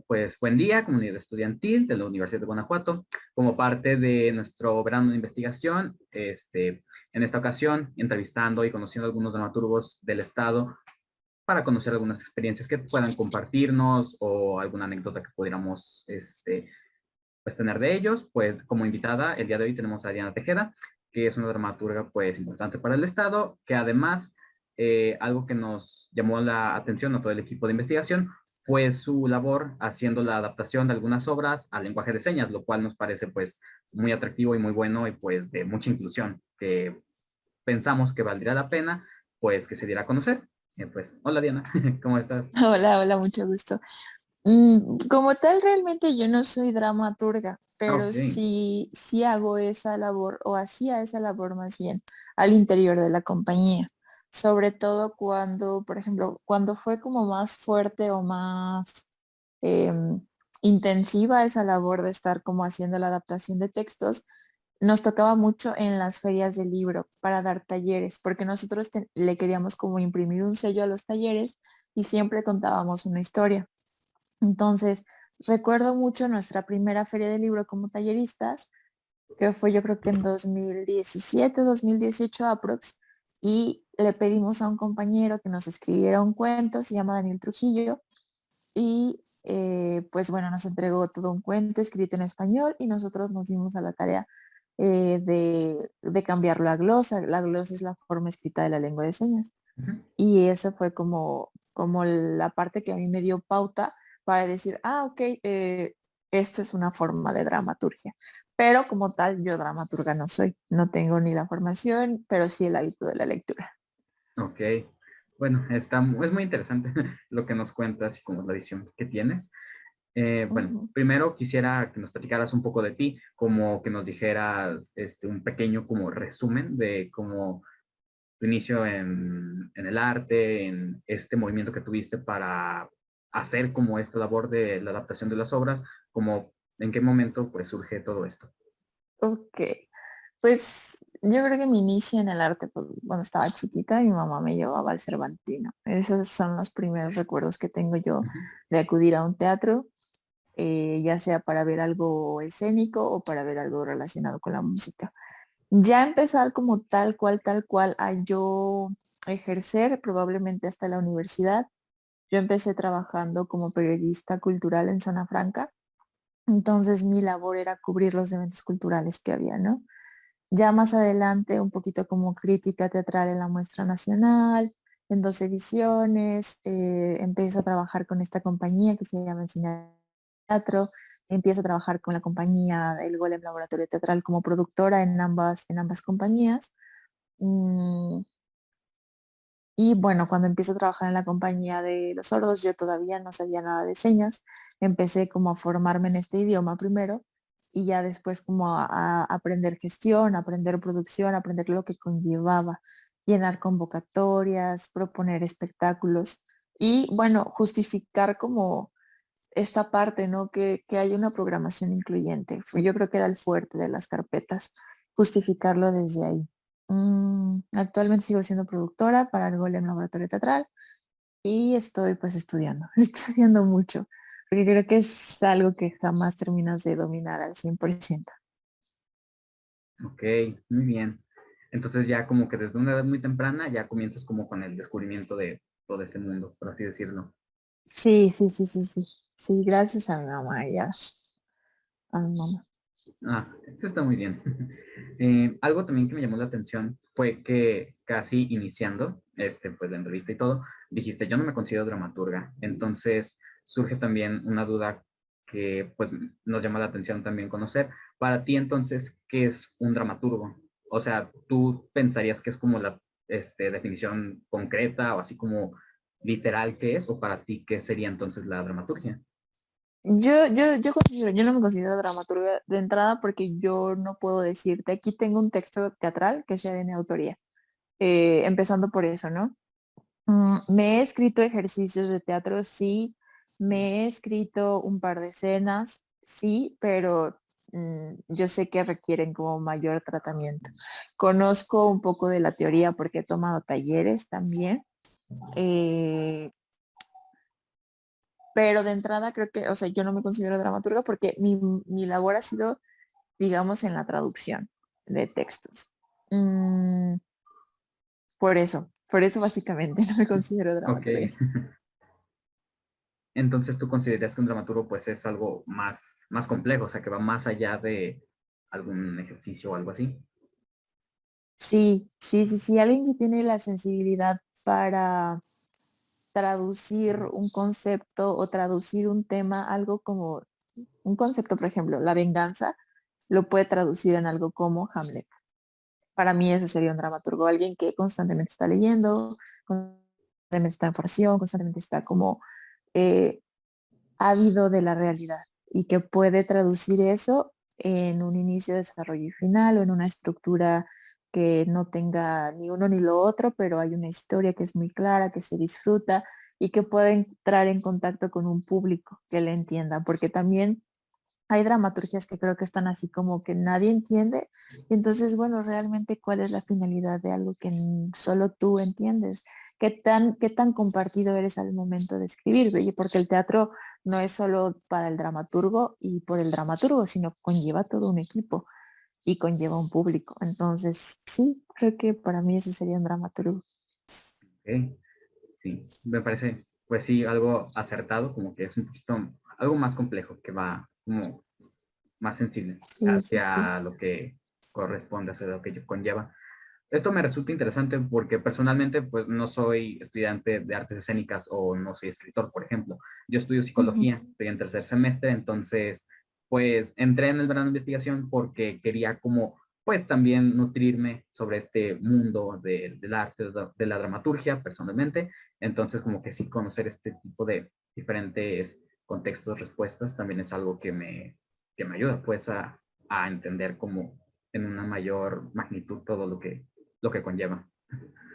Pues buen día, comunidad estudiantil de la Universidad de Guanajuato. Como parte de nuestro verano de investigación, en esta ocasión, entrevistando y conociendo a algunos dramaturgos del estado para conocer algunas experiencias que puedan compartirnos o alguna anécdota que pudiéramos pues, tener de ellos. Pues como invitada, el día de hoy tenemos a Diana Tejeda, que es una dramaturga pues importante para el estado, que además algo que nos llamó la atención a todo el equipo de investigación fue su labor haciendo la adaptación de algunas obras al lenguaje de señas, lo cual nos parece pues muy atractivo y muy bueno y pues de mucha inclusión, que pensamos que valdría la pena pues que se diera a conocer. Pues, hola Diana, ¿cómo estás? Hola, hola, mucho gusto. Como tal, realmente yo no soy dramaturga, pero Ok, sí hago esa labor, o hacía esa labor más bien, al interior de la compañía. Sobre todo cuando, por ejemplo, cuando fue como más fuerte o más em, intensiva esa labor de estar como haciendo la adaptación de textos, nos tocaba mucho en las ferias del libro para dar talleres, porque nosotros le queríamos como imprimir un sello a los talleres y siempre contábamos una historia. Entonces, recuerdo mucho nuestra primera feria de libro como talleristas, que fue yo creo que en 2017, 2018 aprox, y le pedimos a un compañero que nos escribiera un cuento, se llama Daniel Trujillo, y pues bueno, nos entregó todo un cuento escrito en español y nosotros nos dimos a la tarea de cambiarlo a glosa. La glosa es la forma escrita de la lengua de señas. ujú, Y eso fue como la parte que a mí me dio pauta para decir, ok, esto es una forma de dramaturgia. Pero como tal, yo dramaturga no soy. No tengo ni la formación, pero sí el hábito de la lectura. ok. Bueno, es muy interesante lo que nos cuentas y como la visión que tienes. Bueno, Ujú. primero quisiera que nos platicaras un poco de ti, como que nos dijeras un pequeño como resumen de cómo tu inicio en el arte, en este movimiento que tuviste para hacer como esta labor de la adaptación de las obras, como en qué momento pues surge todo esto. Ok, pues yo creo que mi inicio en el arte, pues cuando estaba chiquita, mi mamá me llevaba al Cervantino. Esos son los primeros recuerdos que tengo yo Ujú. de acudir a un teatro, ya sea para ver algo escénico o para ver algo relacionado con la música. Ya empezar como tal cual, a yo ejercer, probablemente hasta la universidad. Yo empecé trabajando como periodista cultural en Zona Franca, entonces mi labor era cubrir los eventos culturales que había, ¿no? Ya más adelante, un poquito como crítica teatral en la Muestra Nacional, en 2 ediciones, empiezo a trabajar con esta compañía que se llama Enseñar Teatro, empiezo a trabajar con la compañía El Golem Laboratorio Teatral como productora en ambas compañías. Mm, y bueno, cuando empiezo a trabajar en la compañía de los sordos, yo todavía no sabía nada de señas. Empecé como a formarme en este idioma primero y ya después como a aprender gestión, aprender producción, aprender lo que conllevaba llenar convocatorias, proponer espectáculos y bueno, justificar como esta parte, ¿no? Que haya una programación incluyente. Yo creo que era el fuerte de las carpetas, justificarlo desde ahí. Actualmente sigo siendo productora para el Golem Laboratorio Teatral y estoy pues estudiando, estudiando mucho, porque creo que es algo que jamás terminas de dominar al 100%. Ok, muy bien. Entonces ya como que desde una edad muy temprana ya comienzas como con el descubrimiento de todo este mundo, por así decirlo. Sí, sí, sí, sí, sí. Sí, gracias a mi mamá y a mi mamá. Ah, esto está muy bien. Algo también que me llamó la atención fue que casi iniciando, pues la entrevista y todo, dijiste, yo no me considero dramaturga. Entonces surge también una duda que pues nos llama la atención también conocer. Para ti entonces, ¿qué es un dramaturgo? O sea, ¿tú pensarías que es como la definición concreta o así como literal que es? ¿O para ti qué sería entonces la dramaturgia? Yo no me considero dramaturga de entrada porque yo no puedo decirte, aquí tengo un texto teatral que sea de mi autoría, empezando por eso, ¿no? Me he escrito ejercicios de teatro, sí, me he escrito un par de escenas, sí, pero yo sé que requieren como mayor tratamiento. Conozco un poco de la teoría porque he tomado talleres también. eh, pero de entrada creo que, o sea, yo no me considero dramaturga porque mi labor ha sido, digamos, en la traducción de textos. Mm, por eso básicamente no me considero Ok. dramaturga. Entonces tú consideras que un dramaturgo pues es algo más complejo, o sea, que va más allá de algún ejercicio o algo así. Sí, sí, sí, sí, alguien que tiene la sensibilidad para traducir un concepto o traducir un tema, algo como un concepto, por ejemplo, la venganza, lo puede traducir en algo como Hamlet. Para mí eso sería un dramaturgo, alguien que constantemente está leyendo, constantemente está en formación, constantemente está como eh, ávido de la realidad y que puede traducir eso en un inicio, desarrollo y final o en una estructura que no tenga ni uno ni lo otro, pero hay una historia que es muy clara, que se disfruta y que puede entrar en contacto con un público que le entienda, porque también hay dramaturgias que creo que están así como que nadie entiende. Y entonces, bueno, realmente cuál es la finalidad de algo que solo tú entiendes. Qué tan compartido eres al momento de escribir? ¿Ve? Porque el teatro no es solo para el dramaturgo y por el dramaturgo, sino conlleva todo un equipo y conlleva un público. Entonces, sí, creo que para mí ese sería un dramaturgo. Ok. Sí, me parece, pues sí, algo acertado, como que es un poquito, algo más complejo, que va como más sensible Sí, sí, sí. hacia lo que corresponde, hacia lo que conlleva. Esto me resulta interesante porque personalmente pues no soy estudiante de artes escénicas o no soy escritor, por ejemplo. Yo estudio Ujú, psicología, estoy en tercer semestre, entonces pues entré en el verano de investigación porque quería como pues también nutrirme sobre este mundo del arte, de la dramaturgia personalmente. Entonces como que sí conocer este tipo de diferentes contextos, respuestas, también es algo que me ayuda pues a entender como en una mayor magnitud todo lo que conlleva.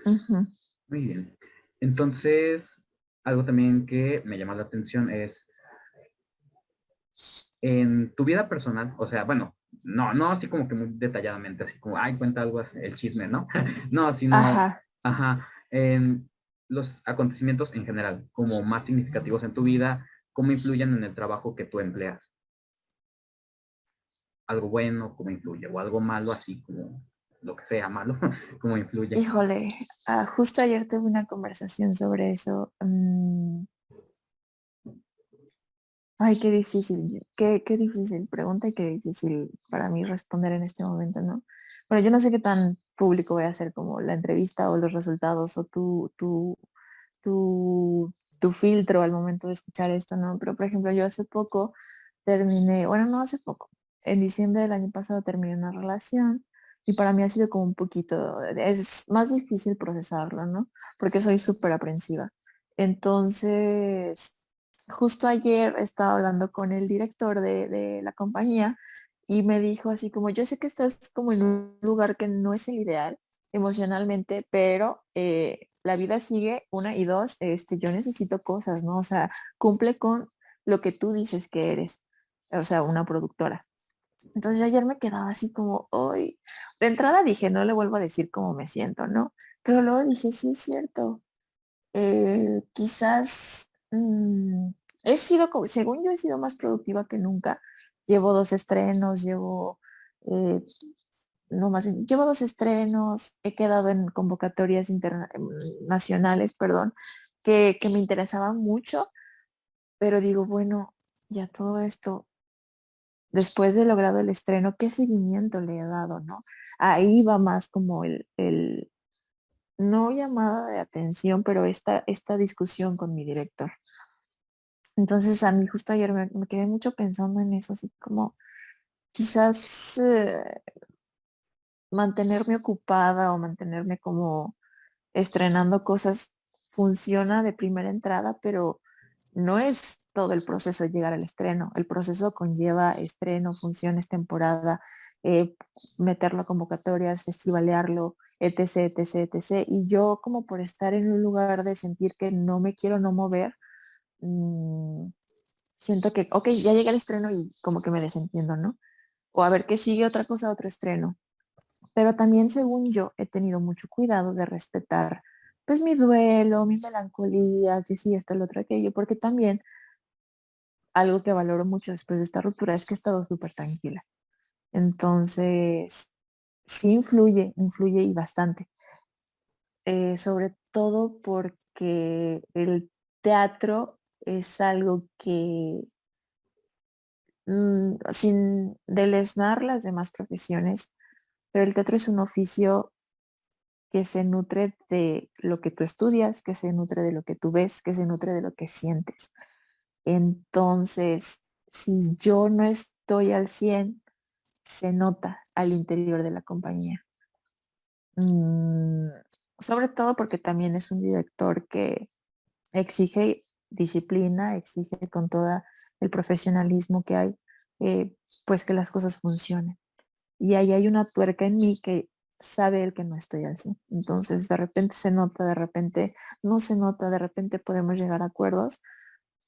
ujú. Muy bien. Entonces, algo también que me llama la atención es en tu vida personal, o sea, bueno, no así como que muy detalladamente, así como, ay, cuenta algo, el chisme, ¿no? No, sino, Ajá. ajá, en los acontecimientos en general, como más significativos en tu vida, cómo influyen en el trabajo que tú empleas. Algo bueno, cómo influye, o algo malo, así como lo que sea malo, cómo influye. Híjole, justo ayer tuve una conversación sobre eso. Ay, qué difícil, qué difícil pregunta y qué difícil para mí responder en este momento, ¿no? Bueno, yo no sé qué tan público voy a hacer como la entrevista o los resultados o tu filtro al momento de escuchar esto, ¿no? Pero, por ejemplo, yo hace poco terminé, bueno, no hace poco, en diciembre del año pasado terminé una relación y para mí ha sido como un poquito, es más difícil procesarlo, ¿no? Porque soy súper aprensiva. Entonces, justo ayer estaba hablando con el director de la compañía y me dijo así como, yo sé que estás como en un lugar que no es el ideal emocionalmente, pero la vida sigue, una y dos, yo necesito cosas, ¿no? O sea, cumple con lo que tú dices que eres, o sea, una productora. Entonces yo ayer me quedaba así como, hoy, de entrada dije, no le vuelvo a decir cómo me siento, ¿no? Pero luego dije, sí es cierto, quizás he sido, según yo he sido más productiva que nunca. Llevo dos estrenos, eh, no más bien, llevo dos estrenos, he quedado en convocatorias internacionales, perdón, que me interesaban mucho, pero digo, bueno, ya todo esto, después de logrado el estreno, ¿qué seguimiento le he dado, no? Ahí va más como no llamada de atención, pero esta discusión con mi director. Entonces a mí justo ayer me quedé mucho pensando en eso, así como quizás mantenerme ocupada o mantenerme como estrenando cosas funciona de primera entrada, pero no es todo el proceso de llegar al estreno. El proceso conlleva estreno, funciones, temporada, eh, meterlo a convocatorias, festivalearlo, etc, etc, etc. Y yo como por estar en un lugar de sentir que no me quiero no mover, mm, siento que, ok, ya llega el estreno y como que me desentiendo, ¿no? O a ver qué sigue otra cosa, otro estreno. Pero también, según yo, he tenido mucho cuidado de respetar, pues, mi duelo, mi melancolía, que sí, esto, lo otro, aquello, porque también algo que valoro mucho después de esta ruptura es que he estado súper tranquila. Entonces, sí influye y bastante. Sobre todo porque el teatro es algo que, sin deleznar las demás profesiones, pero el teatro es un oficio que se nutre de lo que tú estudias, que se nutre de lo que tú ves, que se nutre de lo que sientes. Entonces, si yo no estoy al 100, se nota al interior de la compañía. Mm, Sobre todo porque también es un director que exige disciplina, exige con todo el profesionalismo que hay, pues que las cosas funcionen. Y ahí hay una tuerca en mí que sabe él que no estoy al 100. Entonces, de repente se nota, de repente no se nota, de repente podemos llegar a acuerdos,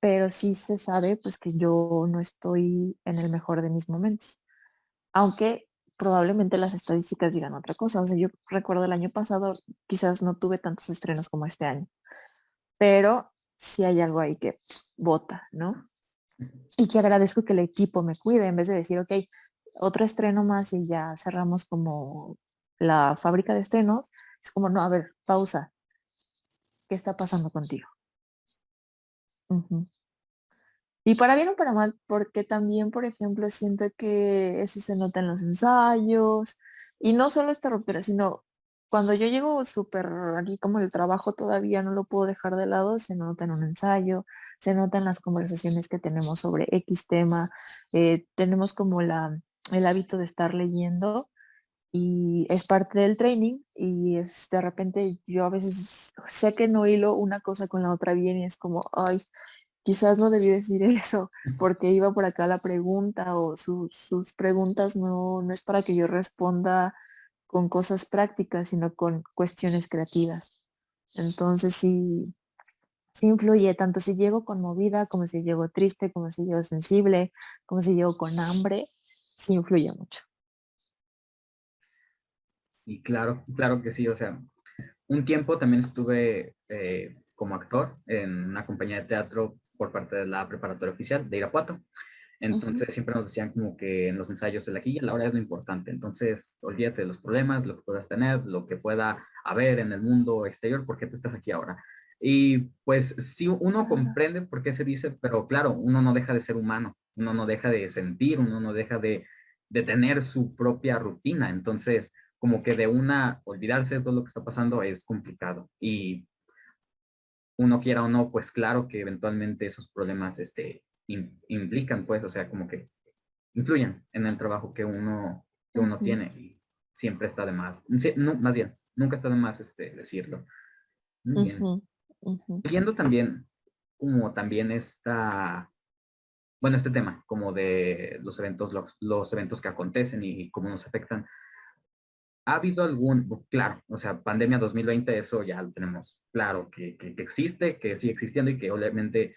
pero sí se sabe pues que yo no estoy en el mejor de mis momentos. Aunque probablemente las estadísticas digan otra cosa. O sea, yo recuerdo el año pasado, quizás no tuve tantos estrenos como este año, pero sí hay algo ahí que bota, ¿no? Y que agradezco que el equipo me cuide en vez de decir, ok, otro estreno más y ya cerramos como la fábrica de estrenos. Es como, no, a ver, pausa, ¿qué está pasando contigo? Ujú. Y para bien o para mal, porque también, por ejemplo, siento que eso se nota en los ensayos, y no solo esta ruptura, sino cuando yo llego súper aquí como el trabajo todavía no lo puedo dejar de lado, se nota en un ensayo, se nota en las conversaciones que tenemos sobre X tema, tenemos como el hábito de estar leyendo y es parte del training y es de repente yo a veces sé que no hilo una cosa con la otra bien y es como, ay, quizás no debí decir eso porque iba por acá la pregunta o sus preguntas no es para que yo responda con cosas prácticas, sino con cuestiones creativas. Entonces sí influye tanto si llego conmovida, como si llego triste, como si llego sensible, como si llego con hambre, sí influye mucho. Y claro, claro que sí, o sea, un tiempo también estuve como actor en una compañía de teatro por parte de la preparatoria oficial de Irapuato. Ujú, Entonces siempre nos decían como que en los ensayos el aquí y la hora es lo importante. Entonces olvídate de los problemas, lo que puedas tener, lo que pueda haber en el mundo exterior, porque tú estás aquí ahora. Y pues sí, uno claro. comprende por qué se dice, pero claro, uno no deja de ser humano, uno no deja de sentir, uno no deja de tener su propia rutina. Entonces, como que de una olvidarse de todo lo que está pasando es complicado. Y uno quiera o no, pues claro que eventualmente esos problemas implican, pues, o sea, como que influyen en el trabajo que uno Ujú, tiene y siempre está de más, sí, no, más bien, nunca está de más decirlo. Muy bien. ujú, ujú. Siguiendo también, como también está, bueno, este tema, como de los eventos que acontecen y cómo nos afectan. ¿Ha habido algún, claro, o sea, pandemia 2020, eso ya lo tenemos claro, que existe, que sigue existiendo y que obviamente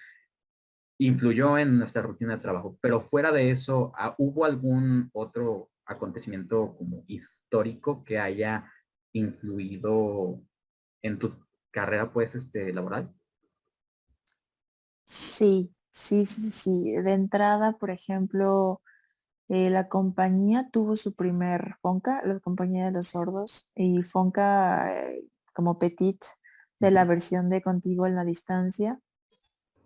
influyó en nuestra rutina de trabajo. Pero fuera de eso, ¿hubo algún otro acontecimiento como histórico que haya influido en tu carrera, pues, laboral? Sí, sí, sí, sí. De entrada, por ejemplo, la compañía tuvo su primer Fonca, la compañía de los sordos, y Fonca como Petit de la Ujú. versión de Contigo en la Distancia.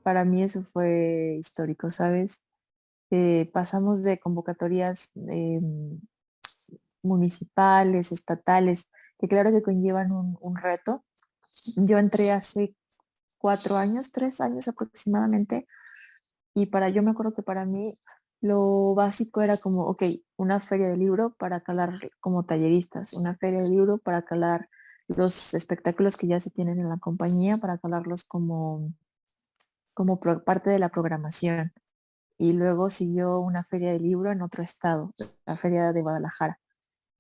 Para mí eso fue histórico, ¿sabes? Pasamos de convocatorias municipales, estatales, que claro que conllevan un reto. Yo entré hace 4 años, 3 años aproximadamente. Y yo me acuerdo que para mí lo básico era como, ok, una feria de libro para calar como talleristas, una feria de libro para calar los espectáculos que ya se tienen en la compañía, para calarlos como parte de la programación. Y luego siguió una feria de libro en otro estado, la feria de Guadalajara.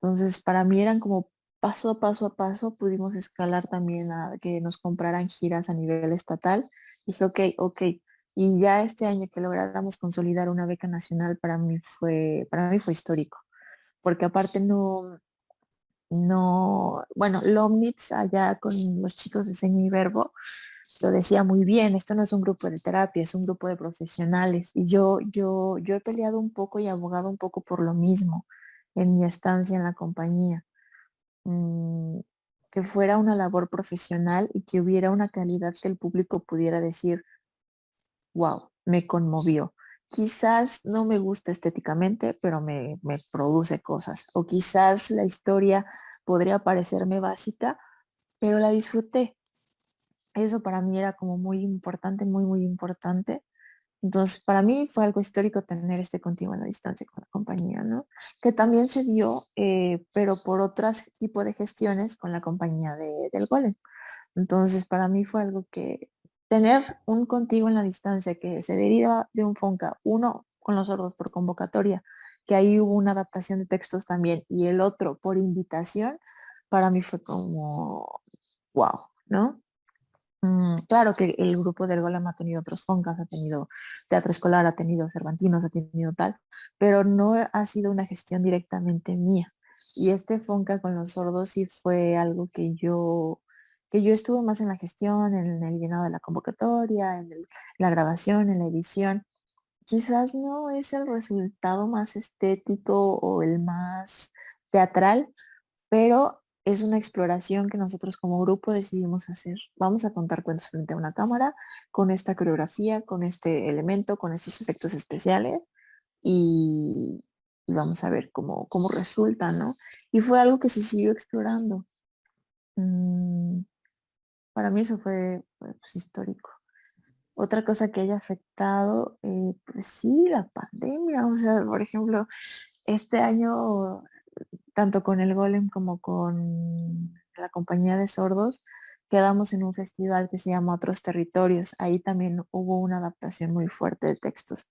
Entonces, para mí eran como paso a paso a paso, pudimos escalar también a que nos compraran giras a nivel estatal. Y dije, ok, ok. Y ya este año que lográramos consolidar una beca nacional para mí fue histórico, porque aparte no, bueno, Lomnitz allá con los chicos de Seña y Verbo lo decía muy bien, esto no es un grupo de terapia, es un grupo de profesionales. Y yo he peleado un poco y abogado un poco por lo mismo en mi estancia en la compañía. Mm, que fuera una labor profesional y que hubiera una calidad que el público pudiera decir, wow, me conmovió. Quizás no me gusta estéticamente, pero me produce cosas. O quizás la historia podría parecerme básica, pero la disfruté. Eso para mí era como muy importante, muy, muy importante. Entonces, para mí fue algo histórico tener este continuo en la distancia con la compañía, ¿no? Que también se dio, pero por otros tipo de gestiones con la compañía del Golem. Entonces, para mí fue algo que tener un contigo en la distancia que se deriva de un FONCA, uno con los sordos por convocatoria, que ahí hubo una adaptación de textos también, y el otro por invitación, para mí fue como, wow, ¿no? Claro que el grupo del Golem ha tenido otros FONCAs, ha tenido teatro escolar, ha tenido Cervantinos, ha tenido tal, pero no ha sido una gestión directamente mía. Y este FONCA con los sordos sí fue algo que yo estuve más en la gestión, en el llenado de la convocatoria, la grabación, en la edición. Quizás no es el resultado más estético o el más teatral, pero es una exploración que nosotros como grupo decidimos hacer. Vamos a contar cuentos frente a una cámara, con esta coreografía, con este elemento, con estos efectos especiales y, y vamos a ver cómo resulta, ¿no? Y fue algo que se siguió explorando. Mm, para mí eso fue, pues, histórico. Otra cosa que haya afectado, pues sí, la pandemia. O sea, por ejemplo, este año tanto con el Golem como con la compañía de sordos, quedamos en un festival que se llama Otros Territorios. Ahí también hubo una adaptación muy fuerte de textos,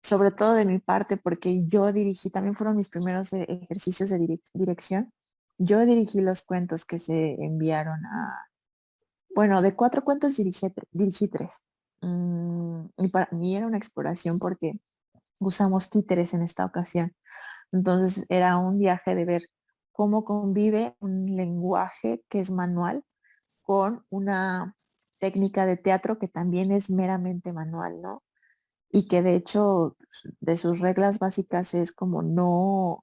sobre todo de mi parte, porque yo dirigí, también fueron mis primeros ejercicios de dirección. Yo dirigí los cuentos que se enviaron bueno, de 4 cuentos dirigí 3. Y para mí era una exploración porque usamos títeres en esta ocasión. Entonces era un viaje de ver cómo convive un lenguaje que es manual con una técnica de teatro que también es meramente manual, ¿no? Y que de hecho de sus reglas básicas es como no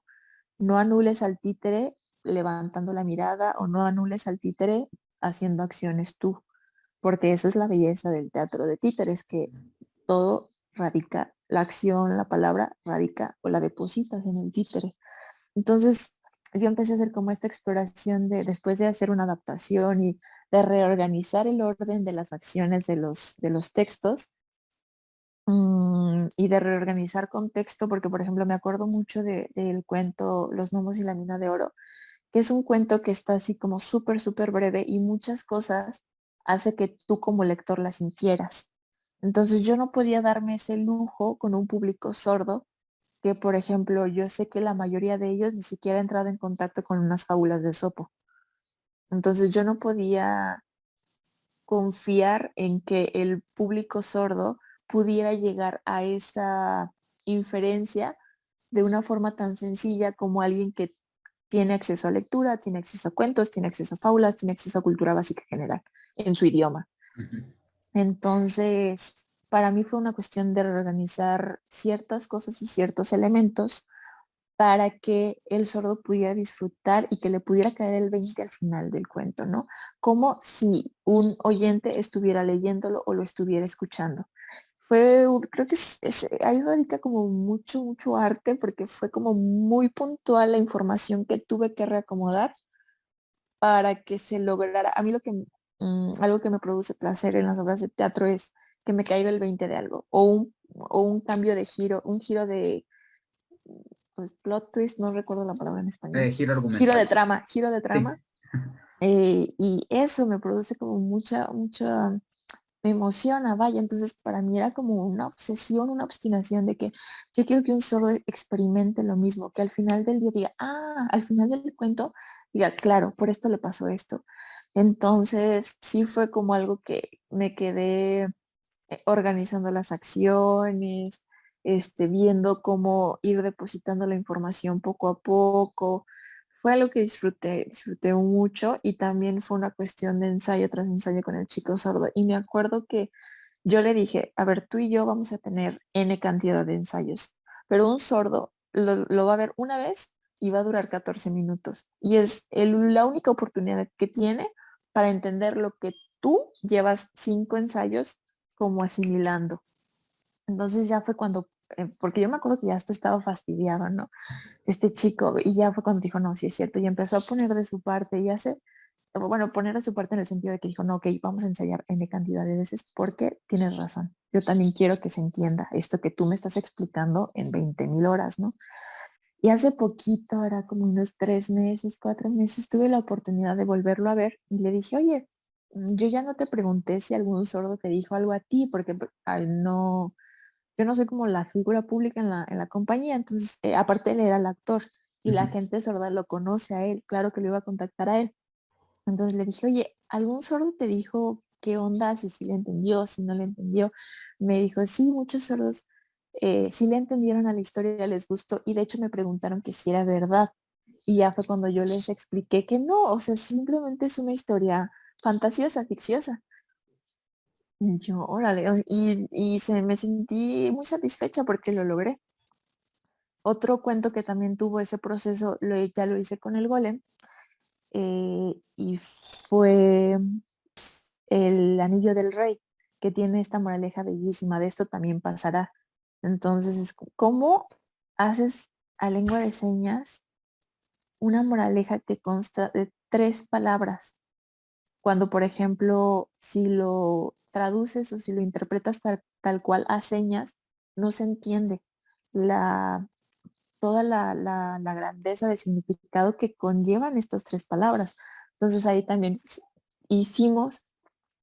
anules al títere levantando la mirada o no anules al títere haciendo acciones tú, porque eso es la belleza del teatro de títeres, que todo radica, la acción, la palabra radica o la depositas en el títere. Entonces, yo empecé a hacer como esta exploración después de hacer una adaptación y de reorganizar el orden de las acciones de los textos, y de reorganizar contexto, porque por ejemplo me acuerdo mucho del cuento Los gnomos y la mina de oro, que es un cuento que está así como súper, súper breve y muchas cosas hace que tú como lector las sintieras. Entonces yo no podía darme ese lujo con un público sordo que, por ejemplo, yo sé que la mayoría de ellos ni siquiera ha entrado en contacto con unas fábulas de Sopo. Entonces yo no podía confiar en que el público sordo pudiera llegar a esa inferencia de una forma tan sencilla como alguien que tiene acceso a lectura, tiene acceso a cuentos, tiene acceso a fábulas, tiene acceso a cultura básica general en su idioma. Ujú. Entonces, para mí fue una cuestión de reorganizar ciertas cosas y ciertos elementos para que el sordo pudiera disfrutar y que le pudiera caer el 20 al final del cuento, ¿no? Como si un oyente estuviera leyéndolo o lo estuviera escuchando. Creo que hay ahorita como mucho, mucho arte porque fue como muy puntual la información que tuve que reacomodar para que se lograra. A mí algo que me produce placer en las obras de teatro es que me caiga el 20 de algo o un cambio de giro, un giro de pues, plot twist, no recuerdo la palabra en español. Giro Giro de argumental. trama, giro de Sí. trama. Y eso me produce como mucha, mucha, me emociona, vaya. Entonces para mí era como una obsesión, una obstinación de que yo quiero que un sordo experimente lo mismo, que al final del día diga, al final del cuento, diga, claro, por esto le pasó esto. Entonces sí fue como algo que me quedé organizando las acciones, viendo cómo ir depositando la información poco a poco. fue algo que disfruté mucho y también fue una cuestión de ensayo tras ensayo con el chico sordo. Y me acuerdo que yo le dije, a ver, tú y yo vamos a tener N cantidad de ensayos, pero un sordo lo va a ver una vez y va a durar 14 minutos. Y es la única oportunidad que tiene para entender lo que tú llevas 5 ensayos como asimilando. Entonces ya fue cuando, porque yo me acuerdo que ya hasta estaba fastidiado, ¿no? Este chico, y ya fue cuando dijo, no, sí es cierto, y empezó a poner de su parte y hace, bueno, poner de su parte en el sentido de que dijo, no, ok, vamos a ensayar N cantidad de veces porque tienes razón. Yo también quiero que se entienda esto que tú me estás explicando en 20.000 horas, ¿no? Y hace poquito, era como unos 3 meses, 4 meses, tuve la oportunidad de volverlo a ver y le dije, oye, yo ya no te pregunté si algún sordo te dijo algo a ti, porque al no, yo no soy como la figura pública en la compañía, entonces, aparte él era el actor y la Ujú. gente sorda lo conoce a él, claro que lo iba a contactar a él. Entonces le dije, oye, ¿algún sordo te dijo qué onda, si sí le entendió, si no le entendió? Me dijo, sí, muchos sordos sí le entendieron a la historia, les gustó y de hecho me preguntaron que si era verdad. Y ya fue cuando yo les expliqué que no, o sea, simplemente es una historia fantasiosa, ficciosa. Y yo, órale, me sentí muy satisfecha porque lo logré. Otro cuento que también tuvo ese proceso, ya lo hice con el golem, y fue El Anillo del Rey, que tiene esta moraleja bellísima, de esto también pasará. Entonces, ¿cómo haces a lengua de señas una moraleja que consta de 3 palabras? Cuando, por ejemplo, si lo traduces o si lo interpretas tal cual a señas, no se entiende la, toda la grandeza de significado que conllevan estas 3 palabras. Entonces ahí también hicimos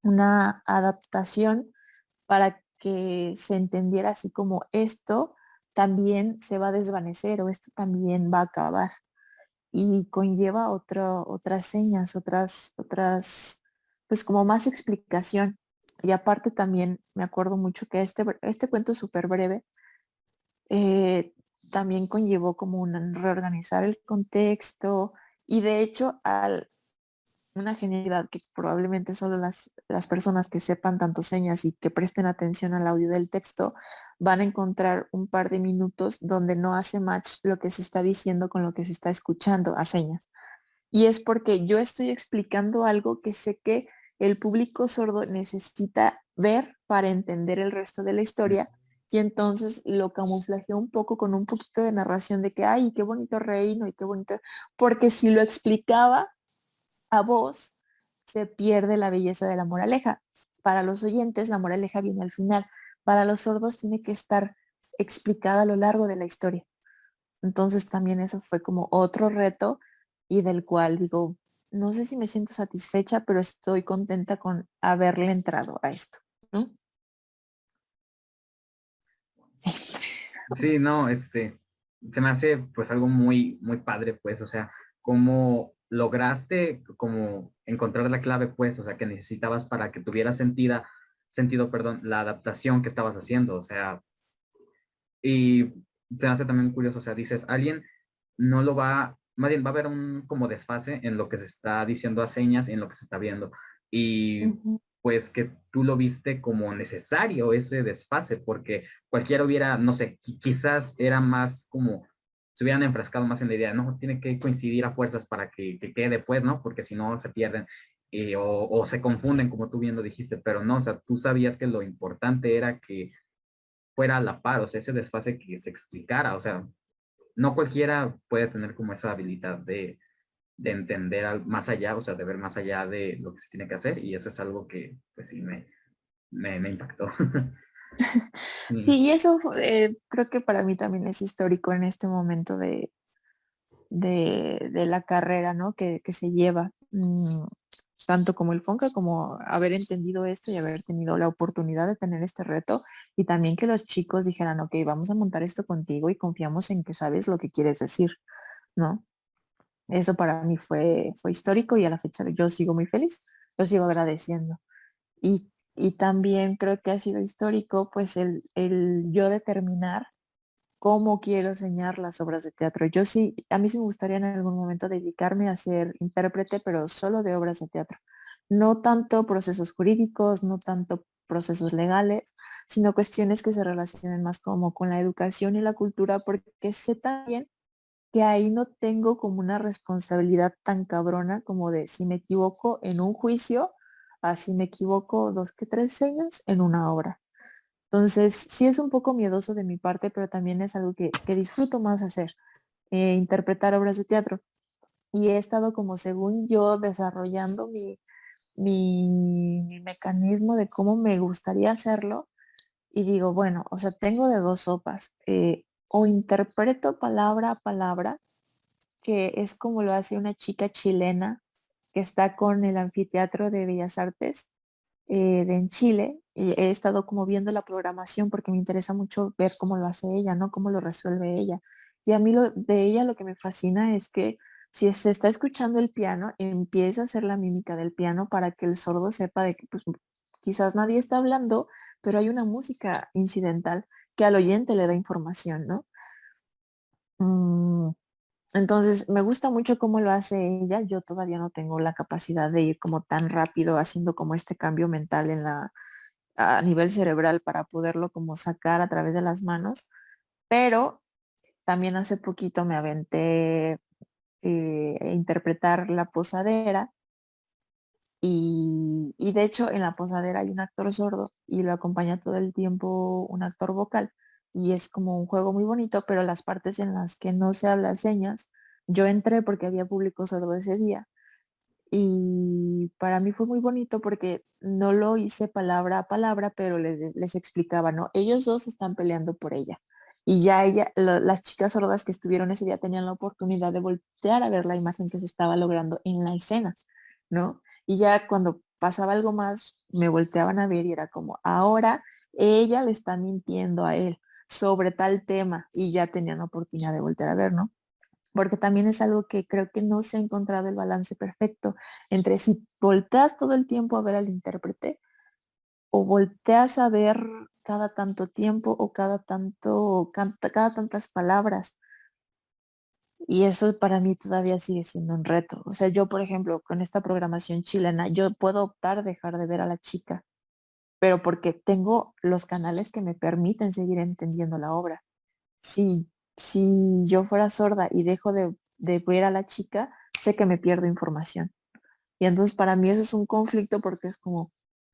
una adaptación para que se entendiera así como esto también se va a desvanecer o esto también va a acabar y conlleva otras señas, pues como más explicación. Y aparte también me acuerdo mucho que este cuento súper breve eh, también conllevó como reorganizar el contexto y de hecho una genialidad que probablemente solo las personas que sepan tanto señas y que presten atención al audio del texto van a encontrar un par de minutos donde no hace match lo que se está diciendo con lo que se está escuchando a señas. Y es porque yo estoy explicando algo que sé que el público sordo necesita ver para entender el resto de la historia. Y entonces lo camuflajeé un poco con un poquito de narración de que, ay, qué bonito reino y qué bonito, porque si lo explicaba a voz, se pierde la belleza de la moraleja. Para los oyentes, la moraleja viene al final. Para los sordos tiene que estar explicada a lo largo de la historia. Entonces también eso fue como otro reto y del cual digo, no sé si me siento satisfecha, pero estoy contenta con haberle entrado a esto, ¿no? Sí, no, se me hace pues algo muy, muy padre, pues, o sea, cómo lograste como encontrar la clave, pues, o sea, que necesitabas para que tuviera sentido, perdón, la adaptación que estabas haciendo, o sea, y se me hace también curioso, o sea, dices, alguien no lo va, más bien va a haber un como desfase en lo que se está diciendo a señas y en lo que se está viendo. Y Ujú. pues que tú lo viste como necesario ese desfase, porque cualquiera hubiera, no sé, quizás era más como, se hubieran enfrascado más en la idea, no, tiene que coincidir a fuerzas para que quede pues, ¿no? Porque si no se pierden o se confunden, como tú bien lo dijiste, pero no, o sea, tú sabías que lo importante era que fuera a la par, o sea, ese desfase que se explicara, o sea, no cualquiera puede tener como esa habilidad de entender más allá, o sea, de ver más allá de lo que se tiene que hacer, y eso es algo que, pues sí, me impactó. Sí, Sí. y eso creo que para mí también es histórico en este momento de la carrera, ¿no? Que se lleva. Tanto como el FONCA, como haber entendido esto y haber tenido la oportunidad de tener este reto y también que los chicos dijeran, ok, vamos a montar esto contigo y confiamos en que sabes lo que quieres decir, ¿no? Eso para mí fue histórico y a la fecha yo sigo muy feliz, yo sigo agradeciendo. Y también creo que ha sido histórico pues el yo determinar cómo quiero enseñar las obras de teatro. Yo sí, a mí sí me gustaría en algún momento dedicarme a ser intérprete, pero solo de obras de teatro. No tanto procesos jurídicos, no tanto procesos legales, sino cuestiones que se relacionen más como con la educación y la cultura, porque sé también que ahí no tengo como una responsabilidad tan cabrona como de si me equivoco en un juicio, así me equivoco dos que tres señas en una obra. Entonces, sí es un poco miedoso de mi parte, pero también es algo que disfruto más hacer, interpretar obras de teatro. Y he estado como, según yo, desarrollando mi mecanismo de cómo me gustaría hacerlo. Y digo, bueno, o sea, tengo de dos sopas. O interpreto palabra a palabra, que es como lo hace una chica chilena que está con el Anfiteatro de Bellas Artes en Chile, y he estado como viendo la programación porque me interesa mucho ver cómo lo hace ella, ¿no? Cómo lo resuelve ella. Y a mí de ella lo que me fascina es que si se está escuchando el piano, empieza a hacer la mímica del piano para que el sordo sepa de que pues quizás nadie está hablando, pero hay una música incidental que al oyente le da información, ¿no? Mm, entonces, me gusta mucho cómo lo hace ella. Yo todavía no tengo la capacidad de ir como tan rápido haciendo como este cambio mental a nivel cerebral para poderlo como sacar a través de las manos. Pero también hace poquito me aventé a interpretar La Posadera y de hecho en La Posadera hay un actor sordo y lo acompaña todo el tiempo un actor vocal y es como un juego muy bonito, pero las partes en las que no se habla señas, yo entré porque había público sordo ese día y para mí fue muy bonito porque no lo hice palabra a palabra, pero les explicaba, ¿no? Ellos dos están peleando por ella. Y ya las chicas sordas que estuvieron ese día tenían la oportunidad de voltear a ver la imagen que se estaba logrando en la escena, ¿no? Y ya cuando pasaba algo más, me volteaban a ver y era como, ahora ella le está mintiendo a él sobre tal tema y ya tenían la oportunidad de voltear a ver, ¿no? Porque también es algo que creo que no se ha encontrado el balance perfecto entre si volteas todo el tiempo a ver al intérprete o volteas a ver cada tanto tiempo o cada tantas palabras. Y eso para mí todavía sigue siendo un reto. O sea, yo, por ejemplo, con esta programación chilena, yo puedo optar dejar de ver a la chica, pero porque tengo los canales que me permiten seguir entendiendo la obra. Si, si yo fuera sorda y dejo de ver a la chica, sé que me pierdo información. Y entonces para mí eso es un conflicto porque es como,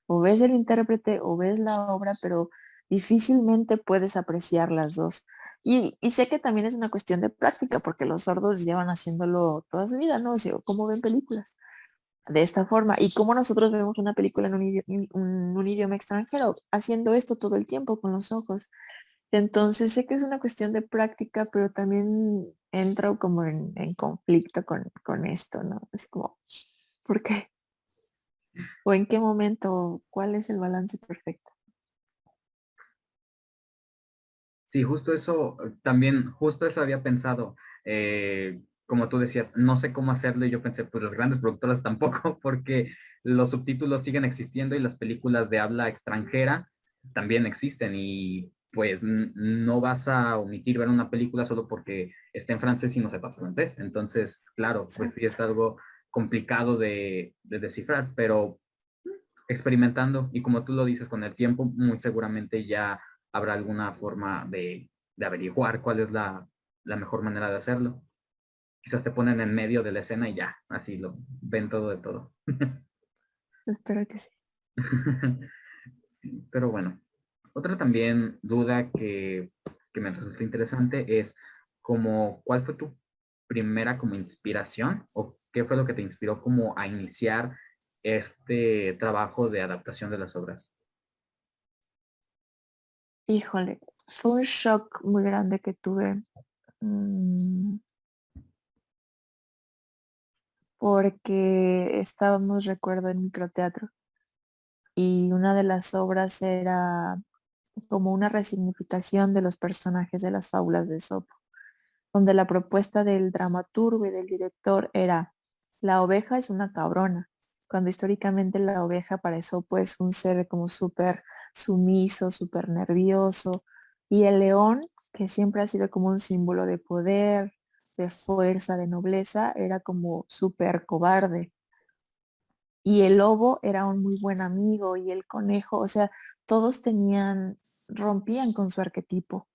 o ves el intérprete o ves la obra, pero difícilmente puedes apreciar las dos. Y sé que también es una cuestión de práctica, porque los sordos llevan haciéndolo toda su vida, ¿no? O sea, cómo ven películas de esta forma y cómo nosotros vemos una película en un idioma extranjero, haciendo esto todo el tiempo con los ojos. Entonces sé que es una cuestión de práctica, pero también entro como en conflicto con esto, ¿no? Es como, ¿por qué? ¿O en qué momento? ¿Cuál es el balance perfecto? Sí, justo eso, también, justo eso había pensado. Como tú decías, no sé cómo hacerlo y yo pensé, pues las grandes productoras tampoco, porque los subtítulos siguen existiendo y las películas de habla extranjera también existen y pues no vas a omitir ver una película solo porque está en francés y no sepas francés. Entonces, claro, pues sí es Exacto. algo complicado de descifrar, pero experimentando y como tú lo dices, con el tiempo muy seguramente ya habrá alguna forma de averiguar cuál es la mejor manera de hacerlo. Quizás te ponen en medio de la escena y ya, así lo ven todo de todo. Espero que sí. Sí, pero bueno, otra también duda que me resulta interesante es como, ¿cuál fue tu primera como inspiración o qué fue lo que te inspiró como a iniciar este trabajo de adaptación de las obras? Híjole, fue un shock muy grande que tuve mm, porque estábamos, recuerdo, en microteatro y una de las obras era como una resignificación de los personajes de las fábulas de Esopo, donde la propuesta del dramaturgo y del director era, la oveja es una cabrona, cuando históricamente la oveja para Esopo es un ser como súper sumiso, súper nervioso, y el león que siempre ha sido como un símbolo de poder, de fuerza, de nobleza, era como súper cobarde. Y el lobo era un muy buen amigo y el conejo, o sea, todos rompían con su arquetipo.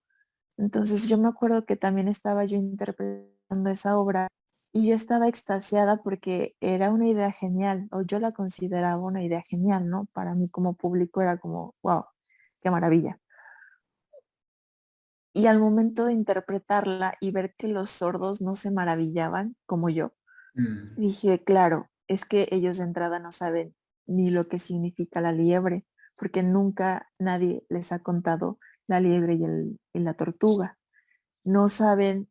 Entonces yo me acuerdo que también estaba yo interpretando esa obra y yo estaba extasiada porque era una idea genial, o yo la consideraba una idea genial, ¿no? Para mí como público era como, wow, qué maravilla. Y al momento de interpretarla y ver que los sordos no se maravillaban como yo, Mm, dije, claro, es que ellos de entrada no saben ni lo que significa la liebre, porque nunca nadie les ha contado la liebre y la tortuga. No saben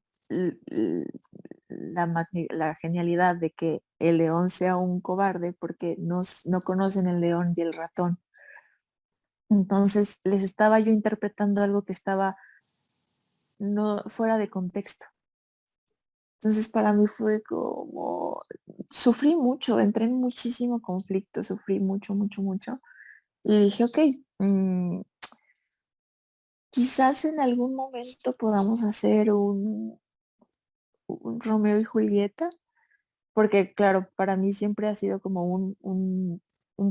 la genialidad de que el león sea un cobarde porque no conocen el león y el ratón. Entonces les estaba yo interpretando algo que estaba no fuera de contexto. Entonces para mí fue como, sufrí mucho, entré en muchísimo conflicto, sufrí mucho, mucho, mucho. Y dije, ok, mm, quizás en algún momento podamos hacer un Romeo y Julieta, porque claro, para mí siempre ha sido como un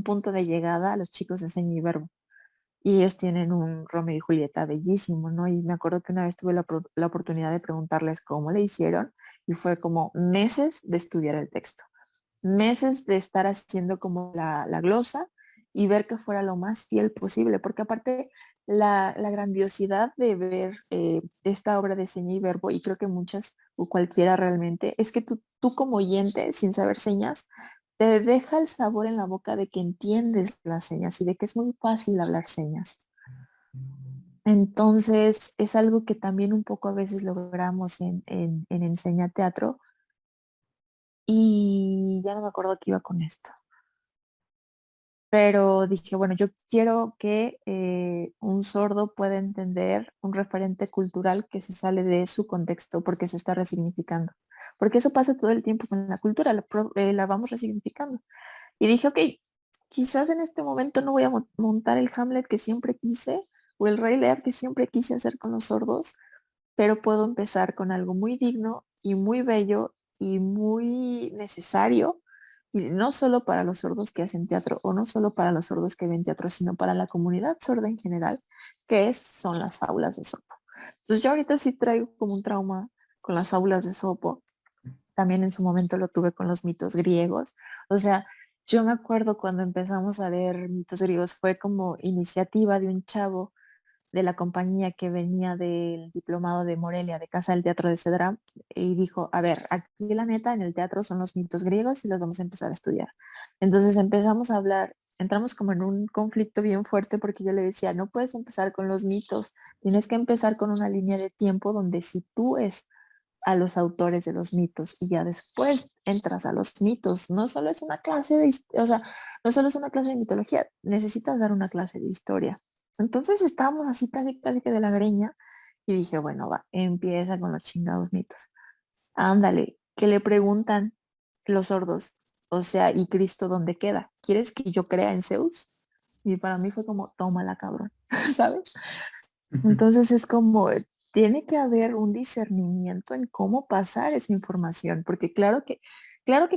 punto de llegada a los chicos de Seña y Verbo. Y ellos tienen un Romeo y Julieta bellísimo, ¿no? Y me acuerdo que una vez tuve la oportunidad de preguntarles cómo le hicieron y fue como meses de estudiar el texto, meses de estar haciendo como la glosa y ver que fuera lo más fiel posible, porque aparte la grandiosidad de ver esta obra de seña y verbo, y creo que muchas o cualquiera realmente, es que tú como oyente, sin saber señas, te deja el sabor en la boca de que entiendes las señas y de que es muy fácil hablar señas. Entonces, es algo que también un poco a veces logramos en Enseña Teatro y ya no me acuerdo que iba con esto. Pero dije, bueno, yo quiero que un sordo pueda entender un referente cultural que se sale de su contexto porque se está resignificando. Porque eso pasa todo el tiempo con la cultura, la vamos resignificando. Y dije, ok, quizás en este momento no voy a montar el Hamlet que siempre quise o el Rey Lear que siempre quise hacer con los sordos, pero puedo empezar con algo muy digno y muy bello y muy necesario, y no solo para los sordos que hacen teatro o no solo para los sordos que ven teatro, sino para la comunidad sorda en general, son las fábulas de Sopo. Entonces yo ahorita sí traigo como un trauma con las fábulas de Sopo, también en su momento lo tuve con los mitos griegos, o sea, yo me acuerdo cuando empezamos a ver mitos griegos, fue como iniciativa de un chavo de la compañía que venía del diplomado de Morelia, de Casa del Teatro de Cedra, y dijo, a ver, aquí la neta en el teatro son los mitos griegos y los vamos a empezar a estudiar. Entonces empezamos a hablar, entramos como en un conflicto bien fuerte porque yo le decía, no puedes empezar con los mitos, tienes que empezar con una línea de tiempo donde sitúes a los autores de los mitos y ya después entras a los mitos. No solo es una clase o sea, no solo es una clase de mitología, necesitas dar una clase de historia. Entonces estábamos así casi casi que de la greña y dije, bueno, va, empieza con los chingados mitos. Ándale, que le preguntan los sordos, o sea, ¿y Cristo dónde queda? ¿Quieres que yo crea en Zeus? Y para mí fue como, tómala, cabrón, ¿sabes? Entonces es como, tiene que haber un discernimiento en cómo pasar esa información, porque claro que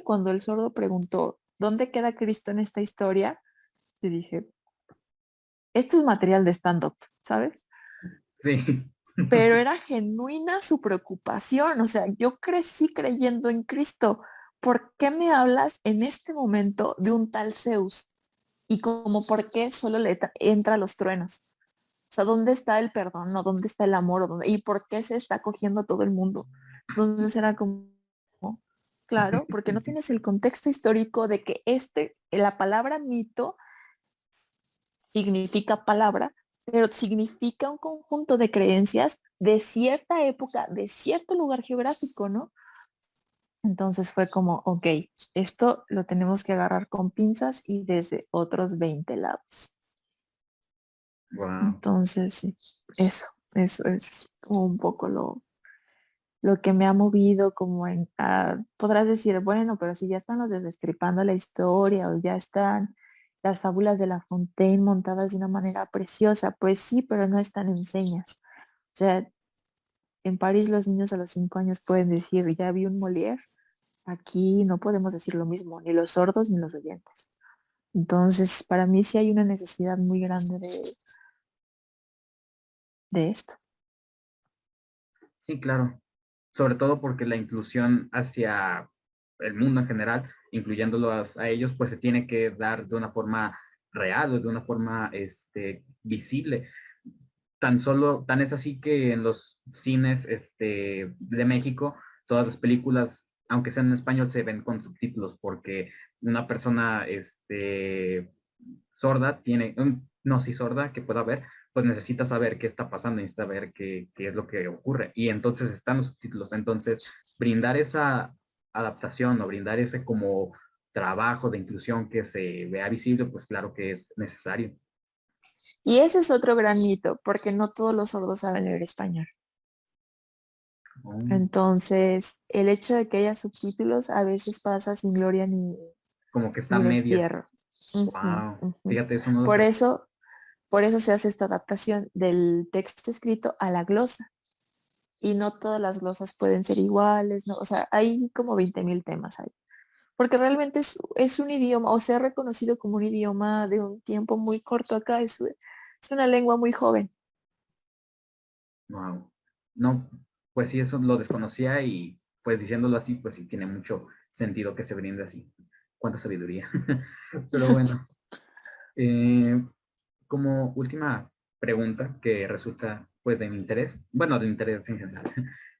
cuando el sordo preguntó, ¿dónde queda Cristo en esta historia? Yo dije, esto es material de stand-up, ¿sabes? sí. Pero era genuina su preocupación, o sea, yo crecí creyendo en Cristo. ¿Por qué me hablas en este momento de un tal Zeus? Y como por qué solo entra a los truenos. O sea, ¿dónde está el perdón? ¿No? ¿Dónde está el amor? ¿Y por qué se está cogiendo a todo el mundo? Entonces era como, claro, porque no tienes el contexto histórico de que la palabra mito significa palabra, pero significa un conjunto de creencias de cierta época, de cierto lugar geográfico, ¿no? Entonces fue como, ok, esto lo tenemos que agarrar con pinzas y desde otros 20 lados. Wow. Entonces, sí, eso es como un poco lo que me ha movido como podrás decir, bueno, pero si ya están los destripando la historia o ya están las fábulas de La Fontaine montadas de una manera preciosa, pues sí, pero no están en señas. O sea, en París los niños a los 5 años pueden decir, ya vi un Molière. Aquí no podemos decir lo mismo, ni los sordos ni los oyentes. Entonces, para mí sí hay una necesidad muy grande de esto. Sí, claro. Sobre todo porque la inclusión hacia el mundo en general, incluyéndolos a ellos, pues se tiene que dar de una forma real o de una forma visible. Tan es así que en los cines de México, todas las películas, aunque sean en español, se ven con subtítulos, porque una persona sorda tiene, no, si sorda, que pueda ver, pues necesita saber qué está pasando, necesita ver qué es lo que ocurre. Y entonces están los subtítulos. Entonces, brindar esa adaptación o brindar ese como trabajo de inclusión que se vea visible, pues claro que es necesario. Y ese es otro gran mito, porque no todos los sordos saben leer español. Oh, Entonces, el hecho de que haya subtítulos a veces pasa sin gloria como que está a ni medias. destierro. Ujú, Wow. ujú. Fíjate, eso no lo Por sé. eso, por eso se hace esta adaptación del texto escrito a la glosa. Y no todas las glosas pueden ser iguales, ¿no? O sea, hay como 20.000 temas ahí. Porque realmente es un idioma, o se ha reconocido como un idioma de un tiempo muy corto acá, es una lengua muy joven. Wow. No, pues sí, eso lo desconocía y pues diciéndolo así, pues sí tiene mucho sentido que se brinde así. Cuánta sabiduría. Pero bueno, eh, como última pregunta que resulta pues de mi interés, bueno, de interés en general,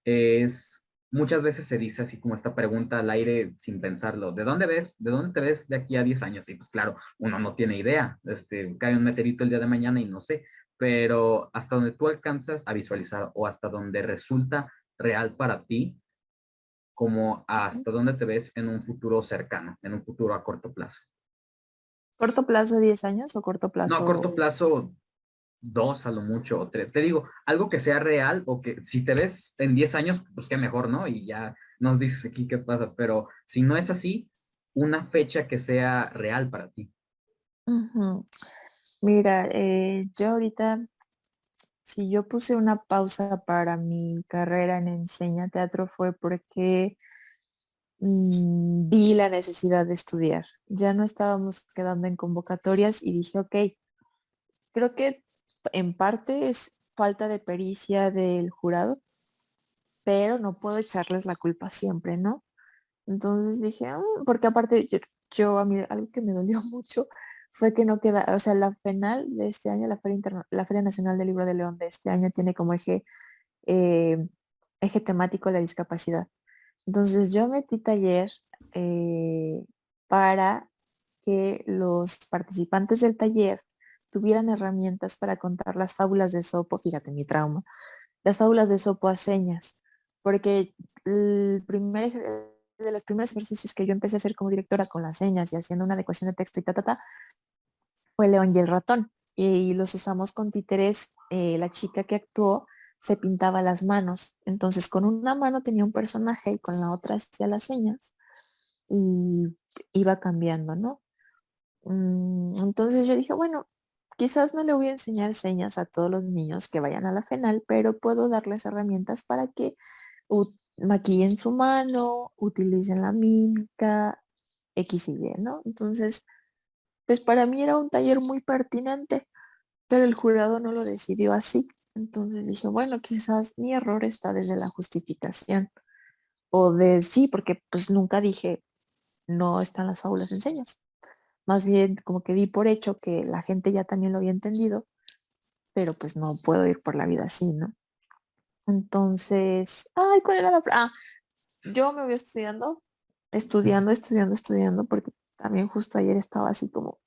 es muchas veces se dice así como esta pregunta al aire sin pensarlo, ¿de dónde ves? ¿De dónde te ves de aquí a 10 años? Y pues claro, uno no tiene idea, cae un meteorito el día de mañana y no sé, pero hasta donde tú alcanzas a visualizar o hasta donde resulta real para ti, como hasta dónde te ves en un futuro cercano, en un futuro a corto plazo. ¿Corto plazo 10 años o corto No, a corto plazo? plazo, dos a lo mucho, o tres. Te digo, algo que sea real o que si te ves en 10 años, pues qué mejor, ¿no? Y ya nos dices aquí qué pasa, pero si no es así, una fecha que sea real para ti. Ujú. Mira, yo ahorita, si yo puse una pausa para mi carrera en Enseña Teatro fue porque vi la necesidad de estudiar. Ya no estábamos quedando en convocatorias y dije, ok, creo que en parte es falta de pericia del jurado, pero no puedo echarles la culpa siempre, ¿no? Entonces dije, porque aparte yo a mí algo que me dolió mucho fue que no queda, o sea, la FENAL de este año, la Feria Nacional del Libro de León de este año tiene como eh, eje temático la discapacidad. Entonces yo metí taller eh, para que los participantes del taller tuvieran herramientas para contar las fábulas de Sopo, fíjate mi trauma, las fábulas de Sopo a señas, porque de los primeros ejercicios que yo empecé a hacer como directora con las señas y haciendo una adecuación de texto y fue León y el ratón. Y los usamos con títeres. La chica que actuó se pintaba las manos. Entonces con una mano tenía un personaje y con la otra hacía las señas y iba cambiando, ¿no? Entonces yo dije, bueno, quizás no le voy a enseñar señas a todos los niños que vayan a la FENAL, pero puedo darles herramientas para que maquillen su mano, utilicen la mímica, X y Y, ¿no? Entonces, pues para mí era un taller muy pertinente, pero el jurado no lo decidió así. Entonces dije, bueno, quizás mi error está desde la justificación. O de sí, porque pues nunca dije, no están las fábulas en señas. Más bien como que di por hecho que la gente ya también lo había entendido, pero pues no puedo ir por la vida así, ¿no? Entonces, ay, ¿cuál era la... yo me voy estudiando, porque también justo ayer estaba así como,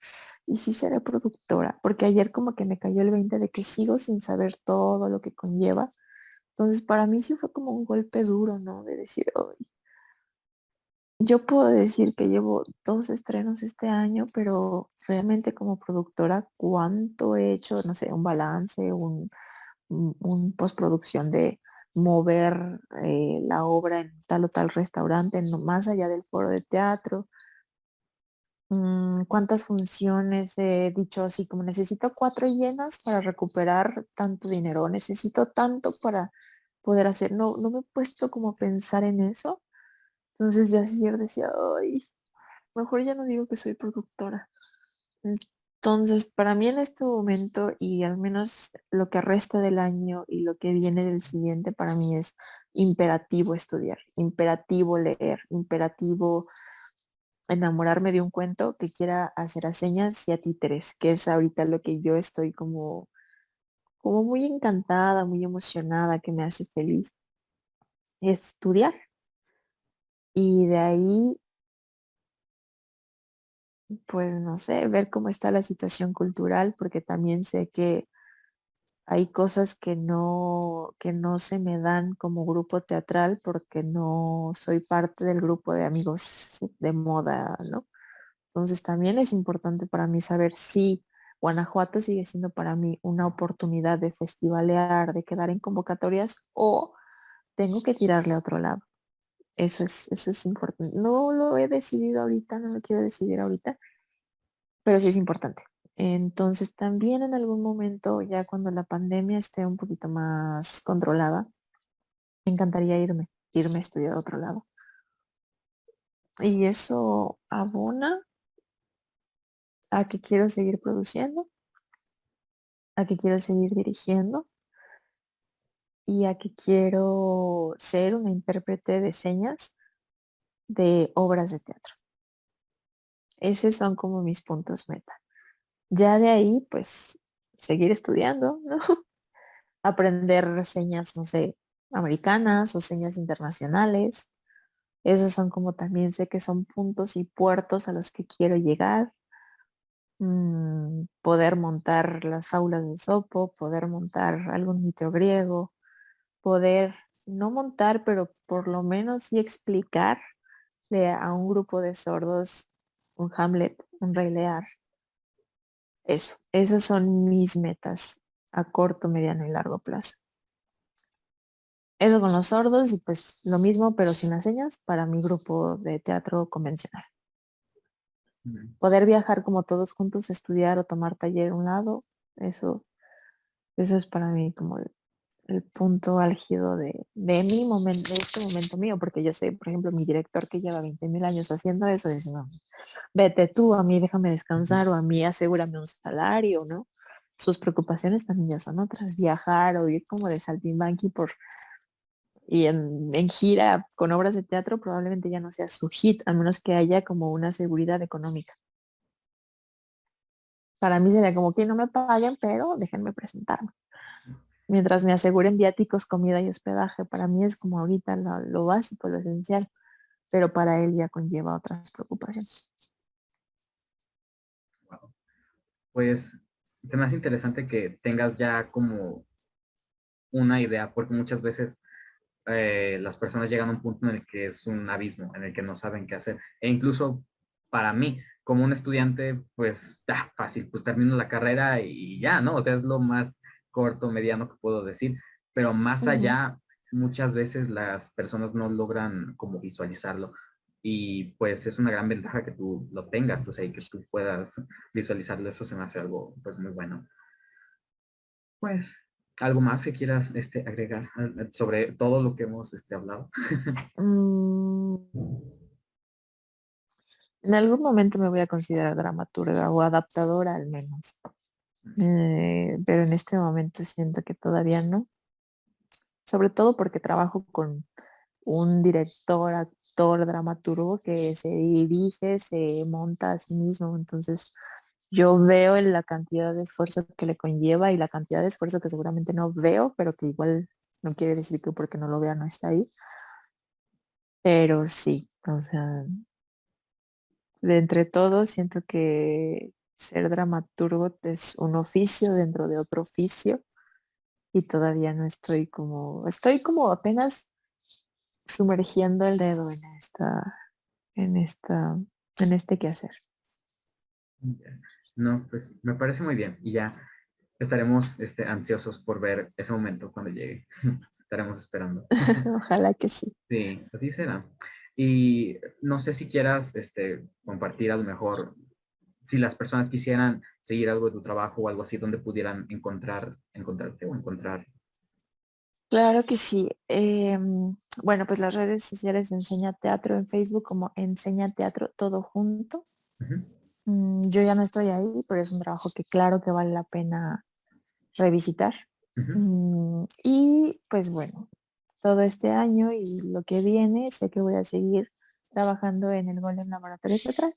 ¿y si seré productora? Porque ayer como que me cayó el 20 de que sigo sin saber todo lo que conlleva. Entonces, para mí sí fue como un golpe duro, ¿no? De decir, "Ay". Yo puedo decir que llevo 2 estrenos este año, pero realmente como productora, ¿cuánto he hecho? No sé, un balance, un postproducción de mover la obra en tal o tal restaurante, más allá del foro de teatro. ¿Cuántas funciones he dicho así como necesito 4 llenas para recuperar tanto dinero? Necesito tanto poder hacer. No, no me he puesto como a pensar en eso. Entonces yo ayer decía, ay, mejor ya no digo que soy productora. Entonces, para mí en este momento y al menos lo que resta del año y lo que viene del siguiente, para mí es imperativo estudiar, imperativo leer, imperativo enamorarme de un cuento que quiera hacer a señas y a títeres, que es ahorita lo que yo estoy como muy encantada, muy emocionada, que me hace feliz, es estudiar. Y de ahí, pues no sé, ver cómo está la situación cultural, porque también sé que hay cosas que no se me dan como grupo teatral porque no soy parte del grupo de amigos de moda, ¿no? Entonces también es importante para mí saber si Guanajuato sigue siendo para mí una oportunidad de festivalear, de quedar en convocatorias o tengo que tirarle a otro lado. Eso es importante. No lo he decidido ahorita, no lo quiero decidir ahorita, pero sí es importante. Entonces también en algún momento, ya cuando la pandemia esté un poquito más controlada, me encantaría irme a estudiar a otro lado. Y eso abona a que quiero seguir produciendo, a que quiero seguir dirigiendo y a que quiero ser una intérprete de señas de obras de teatro. Esos son como mis puntos meta. Ya de ahí, pues, seguir estudiando, ¿no? Aprender señas, no sé, americanas o señas internacionales. Esos son como también sé que son puntos y puertos a los que quiero llegar. Poder montar las fábulas de Sopo, poder montar algún mito griego, poder no montar, pero por lo menos sí explicarle a un grupo de sordos un Hamlet, un Rey Lear. Eso, esas son mis metas a corto, mediano y largo plazo. Eso con los sordos y pues lo mismo, pero sin las señas, para mi grupo de teatro convencional. Poder viajar como todos juntos, estudiar o tomar taller a un lado, eso, eso es para mí como el punto álgido de mi momento, de este momento mío, porque yo sé, por ejemplo, mi director que lleva 20.000 años haciendo eso, dice, no, vete tú, a mí déjame descansar o a mí asegúrame un salario, ¿no? Sus preocupaciones también ya son otras, viajar o ir como de saltimbanqui y en gira con obras de teatro probablemente ya no sea su hit, a menos que haya como una seguridad económica. Para mí sería como que no me paguen, pero déjenme presentarme. Mientras me aseguren viáticos, comida y hospedaje, para mí es como ahorita lo básico, lo esencial, pero para él ya conlleva otras preocupaciones. Wow. Pues se me hace interesante que tengas ya como una idea, porque muchas veces las personas llegan a un punto en el que es un abismo, en el que no saben qué hacer. E incluso para mí, como un estudiante, pues fácil, pues termino la carrera y ya, ¿no? O sea, es lo más corto, mediano que puedo decir. Pero más Ujú. allá, muchas veces las personas no logran como visualizarlo. Y pues es una gran ventaja que tú lo tengas, o sea, y que tú puedas visualizarlo. Eso se me hace algo pues muy bueno. Pues, ¿algo más que quieras agregar sobre todo lo que hemos hablado? Mm, en algún momento me voy a considerar dramaturga o adaptadora al menos. Pero en este momento siento que todavía no. Sobre todo porque trabajo con un director, actor, dramaturgo que se dirige, se monta a sí mismo. Entonces, yo veo la cantidad de esfuerzo que le conlleva y la cantidad de esfuerzo que seguramente no veo, pero que igual no quiere decir que porque no lo vea no está ahí. Pero sí, o sea, de entre todos siento que ser dramaturgo es un oficio dentro de otro oficio y todavía no estoy como apenas sumergiendo el dedo en esta, en este quehacer. No, pues me parece muy bien y ya estaremos ansiosos por ver ese momento cuando llegue. Estaremos esperando. Ojalá que sí. Sí, así será. Y no sé si quieras compartir a lo mejor, si las personas quisieran seguir algo de tu trabajo o algo así, donde pudieran encontrarte o encontrar. Claro que sí. Bueno, pues las redes sociales de Enseña Teatro en Facebook como Enseña Teatro todo junto. Ujú, Yo ya no estoy ahí, pero es un trabajo que claro que vale la pena revisitar. ujú. Y pues bueno, todo este año y lo que viene, sé que voy a seguir trabajando en el Golem Laboratorio Teatral.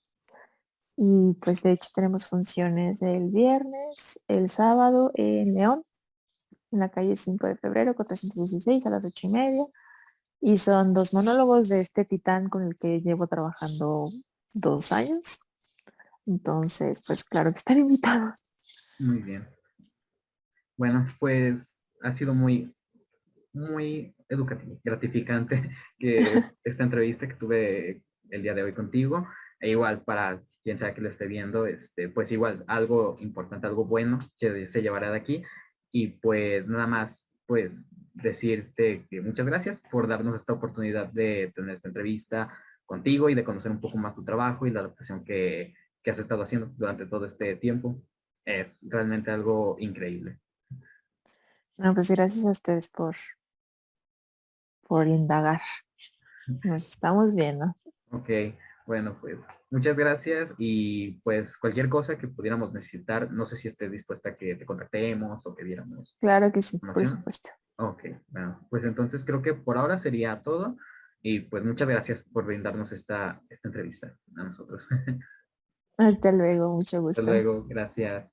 Y pues de hecho tenemos funciones el viernes, el sábado en León, en la calle 5 de febrero, 416 a las 8:30. Y son dos monólogos de este titán con el que llevo trabajando 2 años. Entonces, pues claro que están invitados. Muy bien. Bueno, pues ha sido muy educativo, gratificante que esta entrevista que tuve el día de hoy contigo. E igual para quien sea que lo esté viendo, pues igual algo importante, algo bueno que se llevará de aquí. Y pues nada más, pues decirte que muchas gracias por darnos esta oportunidad de tener esta entrevista contigo y de conocer un poco más tu trabajo y la adaptación que has estado haciendo durante todo este tiempo. Es realmente algo increíble. No, pues gracias a ustedes por indagar. Nos estamos viendo. Ok, bueno, pues muchas gracias y pues cualquier cosa que pudiéramos necesitar, no sé si estés dispuesta a que te contactemos o que diéramos Claro que sí, por información. supuesto. Ok, bueno, pues entonces creo que por ahora sería todo y pues muchas gracias por brindarnos esta entrevista a nosotros. Hasta luego, mucho Hasta gusto. luego, gracias.